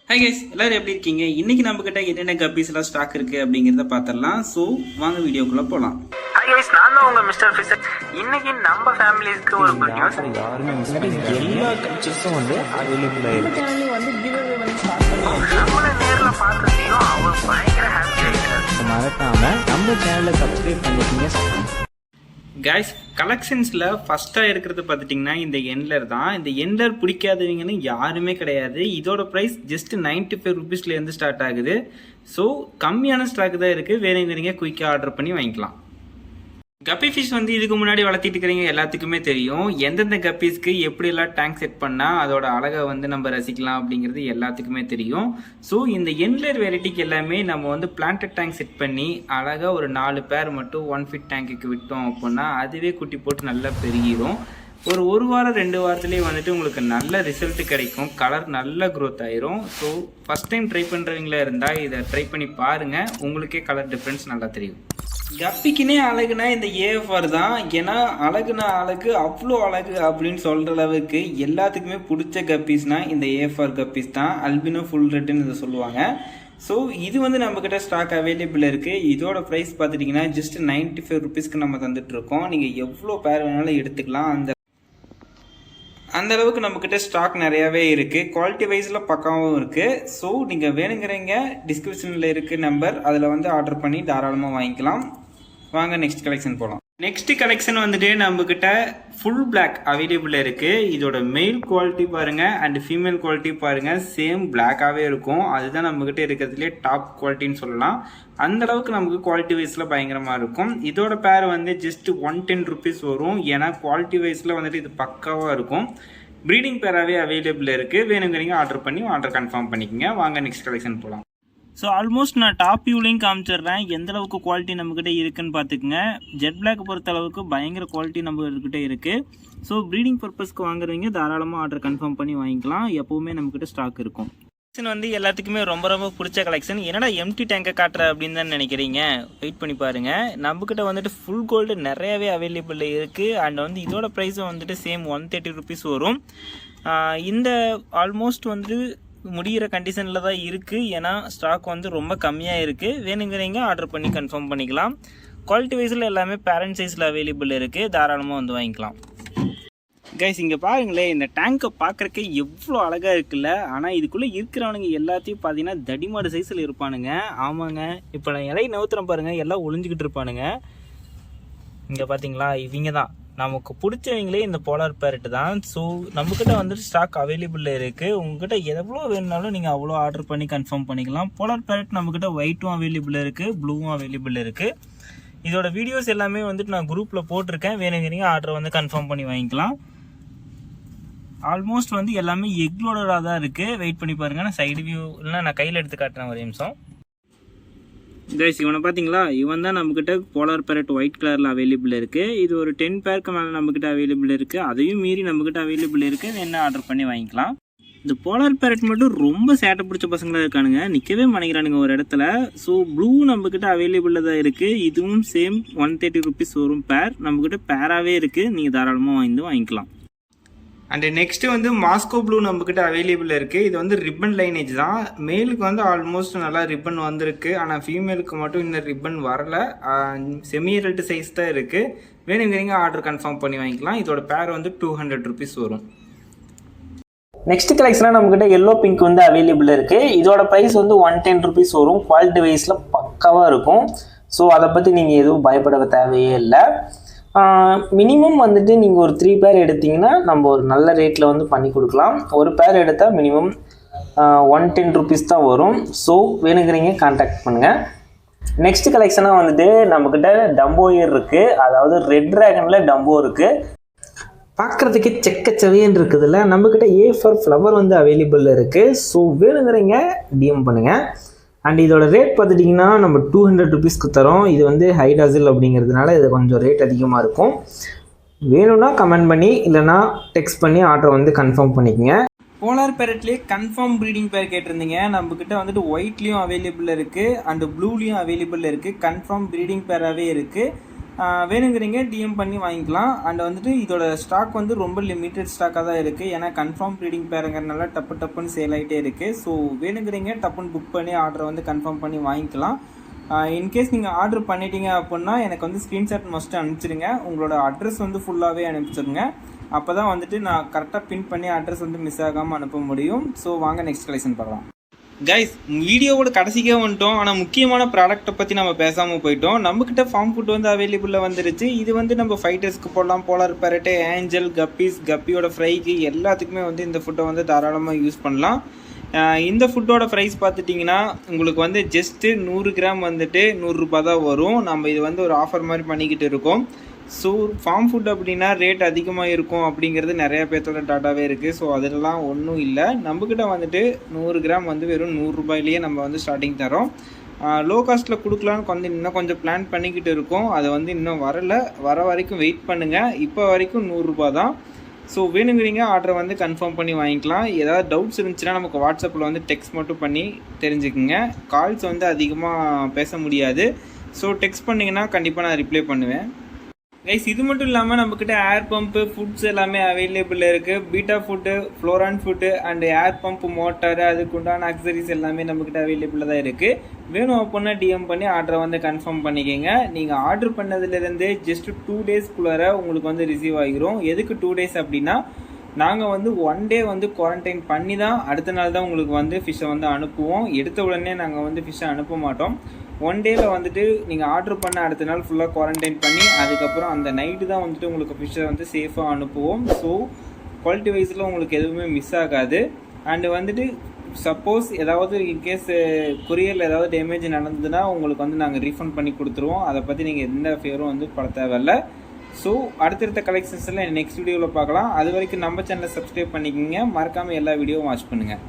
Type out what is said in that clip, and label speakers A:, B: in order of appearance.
A: Hi guys, எல்லாரும் எப்படி இருக்கீங்க? இன்னைக்கு நம்ம கிட்ட என்னென்ன கப்பீஸ் எல்லாம் ஸ்டாக் இருக்கு அப்படிங்கறத பாத்திரலாம். சோ வாங்க வீடியோக்குள்ள போலாம்.
B: ஹாய் கைஸ், நான் தான் உங்க மிஸ்டர் ஃபிஷர். இன்னைக்கு நம்ம ஃபேமிலிக்கு ஒரு குட் நியூஸ்.
C: யாருமே மிஸ் பண்ணாதீங்க. எல்லா கல்ச்சர்ஸும் வந்து அவைலபிளா இருக்கு.
B: நம்மள நேர்ல பார்த்ததையும் அவர் பயங்கர ஹாப்பி ஆயிட்டாரு.
C: மறக்காம நம்ம சேனலை சப்ஸ்கிரைப் பண்ணிக்கங்க.
A: கைஸ், கலெக்ஷன்ஸ்ல ஃபர்ஸ்டா இருக்கிறது பார்த்துட்டிங்கன்னா இந்த என்லர் தான். இந்த என்லர் பிடிக்காதவங்கன்னு யாருமே கிடையாது. இதோட ப்ரைஸ் ஜஸ்ட் 95 ருபீஸ்லேருந்து ஸ்டார்ட் ஆகுது. ஸோ கம்மியான ஸ்டாக் தான் இருக்குது. வேணுங்கிறீங்க குயிக்காக ஆர்டர் பண்ணி வாங்கிக்கலாம். கப்பி ஃபிஷ் வந்து இதுக்கு முன்னாடி வளர்த்திட்டு இருக்கிறீங்க எல்லாத்துக்குமே தெரியும். எந்தெந்த கப்பீஸ்க்கு எப்படியெல்லாம் டேங்க் செட் பண்ணால் அதோட அழகை வந்து நம்ம ரசிக்கலாம் அப்படிங்கிறது எல்லாத்துக்குமே தெரியும். ஸோ இந்த என்லர் வெரைட்டிக்கு எல்லாமே நம்ம வந்து பிளான்டட் டேங்க் செட் பண்ணி அழகாக ஒரு 4 பேர் மட்டும் 1 ஃபீட் டேங்குக்கு விட்டோம் அப்படின்னா அதுவே குட்டி போட்டு நல்லா பெருகிடும். ஒரு வாரம் 2 வாரத்துலேயே வந்துட்டு உங்களுக்கு நல்ல ரிசல்ட் கிடைக்கும். கலர் நல்ல க்ரோத் ஆயிரும். ஸோ ஃபஸ்ட் டைம் ட்ரை பண்ணுறவங்களா இருந்தால் இதை ட்ரை பண்ணி பாருங்கள். உங்களுக்கே கலர் டிஃப்ரென்ஸ் நல்லா தெரியும். கப்பிக்குனே அழகுனா இந்த ஏஎஃப்ஆர் தான். ஏன்னா அழகுனா அழகு, அவ்வளோ அழகு அப்படின்னு சொல்கிற அளவுக்கு எல்லாத்துக்குமே பிடிச்ச கப்பீஸ்னா இந்த ஏஎஃப்ஆர் கப்பீஸ் தான். அல்பினோ ஃபுல் ரெட்டுன்னு இதை சொல்லுவாங்க. ஸோ இது வந்து நம்மக்கிட்ட ஸ்டாக் அவைலபிள் இருக்குது. இதோட ப்ரைஸ் பார்த்துட்டிங்கன்னா ஜஸ்ட் 95 ருபீஸ்க்கு நம்ம தந்துட்டுருக்கோம். நீங்கள் எவ்வளோ பேர் வேணாலும் எடுத்துக்கலாம். அந்த அளவுக்கு நம்மக்கிட்ட ஸ்டாக் நிறையாவே இருக்குது. குவாலிட்டி வைஸில் பக்காவும் இருக்குது. ஸோ நீங்கள் வேணுங்கிறீங்க டிஸ்கிரிப்ஷனில் இருக்குது நம்பர், அதில் வந்து ஆர்டர் பண்ணி தாராளமாக வாங்கிக்கலாம். வாங்க நெக்ஸ்ட் கலெக்ஷன் போகலாம். நெக்ஸ்ட் கலெக்ஷன் வந்துட்டு நம்மக்கிட்ட ஃபுல் பிளாக் அவைலபிள் இருக்குது. இதோட மெயில் குவாலிட்டி பாருங்கள் அண்ட் ஃபீமேல் குவாலிட்டி பாருங்கள், சேம் பிளாக்காகவே இருக்கும். அதுதான் நம்மக்கிட்ட இருக்கிறதுலே டாப் குவாலிட்டின்னு சொல்லலாம். அந்த அளவுக்கு நமக்கு குவாலிட்டி வைஸில் பயங்கரமாக இருக்கும். இதோட பேர் வந்து ஜஸ்ட் 110 ருபீஸ் வரும். ஏன்னா குவாலிட்டி வைஸில் வந்துட்டு இது பக்காவாக இருக்கும். ப்ரீடிங் பேராகவே அவைலபிள் இருக்குது. வேணுங்கிறீங்க ஆர்டர் பண்ணி ஆர்டர் கன்ஃபார்ம் பண்ணிக்கோங்க. வாங்க நெக்ஸ்ட் கலெக்ஷன் போகலாம். ஸோ ஆல்மோஸ்ட் நான் டாப் வியூலையும் காமிச்சிடுறேன் எந்த அளவுக்கு குவாலிட்டி நம்மக்கிட்ட இருக்குன்னு பார்த்துக்குங்க. ஜெட் பிளாக் பொறுத்த அளவுக்கு பயங்கர குவாலிட்டி நம்மக்கிட்ட இருக்குது. ஸோ ப்ரீடிங் பர்பஸ்க்கு வாங்குறவங்க தாராளமாக ஆர்டர் கன்ஃபார்ம் பண்ணி வாங்கிக்கலாம். எப்போவுமே நம்மக்கிட்ட ஸ்டாக் இருக்கும். கலெக்ஷன் வந்து எல்லாத்துக்குமே ரொம்ப பிடிச்ச கலெக்ஷன். என்னடா எம்டி டேங்கை காட்டுற அப்படின்னு தான் நினைக்கிறீங்க, வெயிட் பண்ணி பாருங்கள். நம்மக்கிட்ட வந்துட்டு ஃபுல் கோல்டு நிறையாவே அவைலபிள் இருக்குது. அண்ட் வந்து இதோட ப்ரைஸும் வந்துட்டு சேம் 130 ருபீஸ் வரும். இந்த ஆல்மோஸ்ட் வந்துட்டு முடிகிற கண்டிஷனில் தான் இருக்குது. ஏன்னா ஸ்டாக் வந்து ரொம்ப கம்மியாக இருக்குது. வேணுங்கிறீங்க ஆர்டர் பண்ணி கன்ஃபார்ம் பண்ணிக்கலாம். குவாலிட்டி வைஸில் எல்லாமே பேரண்ட் சைஸில் அவைலபிள் இருக்குது. தாராளமாக வந்து வாங்கிக்கலாம். கைஸ், இங்கே பாருங்களேன், இந்த டேங்கை பார்க்குறக்கே எவ்வளோ அழகாக இருக்குல்ல. ஆனால் இதுக்குள்ளே இருக்கிறவனுங்க எல்லாத்தையும் பார்த்தீங்கன்னா தடிமாடு சைஸில் இருப்பானுங்க. ஆமாங்க, இப்போ நான் இலையை நவுத்துறேன் பாருங்கள், எல்லாம் ஒளிஞ்சிக்கிட்டு இருப்பானுங்க. இங்கே பார்த்தீங்களா, இவங்க தான் நமக்கு பிடிச்சவங்களே இந்த போலார் பேரட் தான். ஸோ நம்மக்கிட்ட வந்துட்டு ஸ்டாக் அவைலபிள் இருக்குது. உங்கள்கிட்ட எவ்வளோ வேணுனாலும் நீங்கள் அவ்வளோ ஆர்டர் பண்ணி கன்ஃபார்ம் பண்ணிக்கலாம். போலார் பேரட் நம்மக்கிட்ட ஒயிட்டும் அவைலபிள் இருக்குது, ப்ளூவும் அவைலபிள் இருக்குது. இதோட வீடியோஸ் எல்லாமே வந்துட்டு நான் குரூப்பில் போட்டிருக்கேன். வேணுங்கிறீங்க ஆர்டர் வந்து கன்ஃபார்ம் பண்ணி வாங்கிக்கலாம். ஆல்மோஸ்ட் வந்து எல்லாமே எக்லோடராக தான் இருக்குது. வெயிட் பண்ணி பாருங்கள். நான் சைடு வியூ இல்லைனா நான் கையில் எடுத்து காட்டுறேன் ஒரு நிமிஷம். கைஸ், இவனை பார்த்தீங்களா, இவன் தான் நம்மக்கிட்ட போலார் பேரட் ஒயிட் கலரில் அவைலபிள் இருக்குது. இது ஒரு 10 பேருக்கு மேலே நம்மக்கிட்ட அவைலபிள் இருக்குது. அதையும் மீறி நம்மக்கிட்ட அவைலபிள் இருக்குது. என்ன ஆர்டர் பண்ணி வாங்கிக்கலாம். இந்த போலார் பேரட் மட்டும் ரொம்ப சேட்டை பிடிச்ச பசங்களாக இருக்கானுங்க, நிற்கவே மாட்டேங்கிறானுங்க ஒரு இடத்துல. ஸோ ப்ளூ நம்மக்கிட்ட அவைலபிளில் தான் இருக்குது. இதுவும் சேம் 130 ருபீஸ் வரும் பேர். நம்மக்கிட்ட பேராகவே இருக்குது. நீங்கள் தாராளமாக வாங்கிக்கலாம். அண்ட் நெக்ஸ்ட்டு வந்து மாஸ்கோ ப்ளூ நம்மக்கிட்ட அவைலபிள் இருக்குது. இது வந்து ரிப்பன் லைனேஜ் தான். மேலுக்கு வந்து ஆல்மோஸ்ட் நல்லா ரிப்பன் வந்திருக்கு. ஆனால் ஃபீமேலுக்கு மட்டும் இந்த ரிப்பன் வரலை. செமி அடல்ட் சைஸ் தான் இருக்குது. வேணுங்கிறீங்க ஆர்டர் கன்ஃபார்ம் பண்ணி வாங்கிக்கலாம். இதோட பேர் வந்து 200 ருபீஸ் வரும்.
D: நெக்ஸ்ட் கலெக்ஷனாக நம்மக்கிட்ட எல்லோ பிங்க் வந்து அவைலபிள் இருக்குது. இதோட ப்ரைஸ் வந்து 110 ருபீஸ் வரும். குவாலிட்டி வைஸில் பக்காவாக இருக்கும். ஸோ அதை பற்றி நீங்கள் எதுவும் பயப்பட தேவையே இல்லை. மினிமம் வந்துட்டு நீங்கள் ஒரு 3 பேர் எடுத்திங்கன்னா நம்ம ஒரு நல்ல ரேட்டில் வந்து பண்ணி கொடுக்கலாம். ஒரு பேர் எடுத்தால் மினிமம் 110 ருபீஸ் தான் வரும். ஸோ வேணுங்கிறீங்க கான்டாக்ட் பண்ணுங்கள். நெக்ஸ்ட் கலெக்ஷனாக வந்துட்டு நம்மக்கிட்ட டம்போ இயர் இருக்குது. அதாவது ரெட் ட்ராகனில் டம்போ இருக்குது. பார்க்குறதுக்கு செக்கச்சவையன்னு இருக்குதுல்ல. நம்மக்கிட்ட ஏஃபர் ஃப்ளவர் வந்து அவைலபிள் இருக்குது. ஸோ வேணுங்கிறீங்க டிஎம் பண்ணுங்கள். அண்ட் இதோட ரேட் பார்த்துட்டிங்கன்னா நம்ம 200 ருபீஸ்க்கு தரோம். இது வந்து ஹைடாசில் அப்படிங்கிறதுனால இது கொஞ்சம் ரேட் அதிகமாக இருக்கும். வேணும்னா கமெண்ட் பண்ணி இல்லைனா டெக்ஸ்ட் பண்ணி ஆர்டர் வந்து கன்ஃபார்ம் பண்ணிக்கோங்க.
A: போலார் பேரட்லேயே கன்ஃபார்ம் ப்ரீடிங் பேர் கேட்டிருந்தீங்க. நம்மக்கிட்ட வந்துட்டு ஒயிட்லேயும் அவைலபிள் இருக்குது அண்டு ப்ளூலேயும் அவைலபிள் இருக்குது. கன்ஃபார்ம் ப்ரீடிங் பேராகவே இருக்குது. வேணுங்கிறீங்க டிஎம் பண்ணி வாங்கிக்கலாம். அண்ட் வந்துட்டு இதோட ஸ்டாக் வந்து ரொம்ப லிமிட்டட் ஸ்டாக்காக தான் இருக்குது. ஏன்னா கன்ஃபார்ம் ப்ரீடிங் பேருங்கிறனால டப்புன்னு சேல் ஆகிட்டே இருக்குது. ஸோ வேணுங்கிறீங்க டப்புன்னு புக் பண்ணி ஆர்டரை வந்து கன்ஃபார்ம் பண்ணி வாங்கிக்கலாம். இன்கேஸ் நீங்கள் ஆர்டர் பண்ணிட்டீங்க அப்படின்னா எனக்கு வந்து ஸ்க்ரீன்ஷாட் மஸ்ட்டு அனுப்பிச்சிடுங்க. உங்களோட அட்ரஸ் வந்து ஃபுல்லாகவே அனுப்பிச்சிடுங்க. அப்போ தான் வந்துட்டு நான் கரெக்டாக பின் பண்ணி அட்ரஸ் வந்து மிஸ் ஆகாமல் அனுப்ப முடியும். ஸோ வாங்க நெக்ஸ்ட் கலெக்ஷன் பார்க்கலாம். கைஸ், வீடியோவோட கடைசிக்கே வந்துட்டோம். ஆனால் முக்கியமான ப்ராடக்ட்டை பற்றி நம்ம பேசாமல் போயிட்டோம். நம்மக்கிட்ட ஃபார்ம் ஃபுட் வந்து அவைலபிளில் வந்துருச்சு. இது வந்து நம்ம ஃபைட்டர்ஸ்க்கு போடலாம், போலார் பேரட்டு, ஏஞ்சல், கப்பியோட ஃப்ரைக்கு எல்லாத்துக்குமே வந்து இந்த ஃபுட்டை வந்து தாராளமாக யூஸ் பண்ணலாம். இந்த ஃபுட்டோட ப்ரைஸ் பார்த்துட்டிங்கன்னா உங்களுக்கு வந்து ஜஸ்ட்டு 100 கிராம் வந்துட்டு 100 ரூபா தான் வரும். நம்ம இது வந்து ஒரு ஆஃபர் மாதிரி பண்ணிக்கிட்டு இருக்கோம். ஸோ ஃபார்ம் ஃபுட் அப்படின்னா ரேட் அதிகமாக இருக்கும் அப்படிங்கிறது நிறைய பேர்த்தோட டாட்டாவே இருக்குது. ஸோ அதெல்லாம் ஒன்றும் இல்லை. நம்மக்கிட்ட வந்துட்டு 100 கிராம் வந்து வெறும் 100 ரூபாயிலேயே நம்ம வந்து ஸ்டார்டிங் தரோம். லோ காஸ்ட்டில் கொடுக்கலான்னு வந்து இன்னும் கொஞ்சம் பிளான் பண்ணிக்கிட்டு இருக்கோம். அது வந்து இன்னும் வர வரைக்கும் வெயிட் பண்ணுங்கள். இப்போ வரைக்கும் 100 ரூபா தான். ஸோ வேணுங்கிறீங்க ஆர்டரை வந்து கன்ஃபார்ம் பண்ணி வாங்கிக்கலாம். ஏதாவது டவுட்ஸ் இருந்துச்சுன்னா நமக்கு வாட்ஸ்அப்பில் வந்து டெக்ஸ்ட் மட்டும் பண்ணி தெரிஞ்சுக்குங்க. கால்ஸ் வந்து அதிகமாக பேச முடியாது. ஸோ டெக்ஸ்ட் பண்ணிங்கன்னா கண்டிப்பாக நான் ரிப்ளை பண்ணுவேன். கைஸ், இது மட்டும் இல்லாமல் நம்மக்கிட்ட ஏர் பம்ப்பு, ஃபுட்ஸ் எல்லாமே அவைலபிள் இருக்குது. Beta food, flowerhorn food and air pump motor, அதுக்கு உண்டான அக்சரிஸ் எல்லாமே நம்மக்கிட்ட அவைலபிளாக தான் இருக்குது. வேணும் அப்படின்னா டிஎம் பண்ணி ஆர்டரை வந்து கன்ஃபார்ம் பண்ணிக்கோங்க. நீங்கள் ஆர்டர் பண்ணதுலேருந்து ஜஸ்ட் 2 டேஸ்க்குள்ளார உங்களுக்கு வந்து ரிசீவ் ஆகிரும். எதுக்கு 2 டேஸ் அப்படின்னா, நாங்கள் வந்து 1 டே வந்து குவாரண்டைன் பண்ணி தான் அடுத்த நாள் தான் உங்களுக்கு வந்து ஃபிஷ்ஷை வந்து அனுப்புவோம். எடுத்த உடனே நாங்கள் வந்து ஃபிஷ்ஷை அனுப்ப மாட்டோம். 1 டேயில் வந்துட்டு நீங்கள் ஆர்டர் பண்ண அடுத்த நாள் ஃபுல்லாக குவாரண்டைன் பண்ணி அதுக்கப்புறம் அந்த நைட்டு தான் வந்துட்டு உங்களுக்கு ஃபிஷ்ஷை வந்து சேஃபாக அனுப்புவோம். ஸோ குவாலிட்டி வைஸில் உங்களுக்கு எதுவுமே மிஸ் ஆகாது. அண்டு வந்துட்டு சப்போஸ் ஏதாவது இன்கேஸ் கொரியரில் ஏதாவது டேமேஜ் நடந்ததுன்னா உங்களுக்கு வந்து நாங்கள் ரீஃபண்ட் பண்ணி கொடுத்துருவோம். அதை பற்றி நீங்கள் எந்த ஃபேரும் வந்து பட தேவையில்ல. ஸோ அடுத்தடுத்த கலெக்ஷன்ஸில் நெக்ஸ்ட் வீடியோவில் பார்க்கலாம். அது வரைக்கும் நம்ம சேனலை சப்ஸ்கிரைப் பண்ணிக்கோங்க. மறக்காமல் எல்லா வீடியோவும் வாட்ச் பண்ணுங்கள்.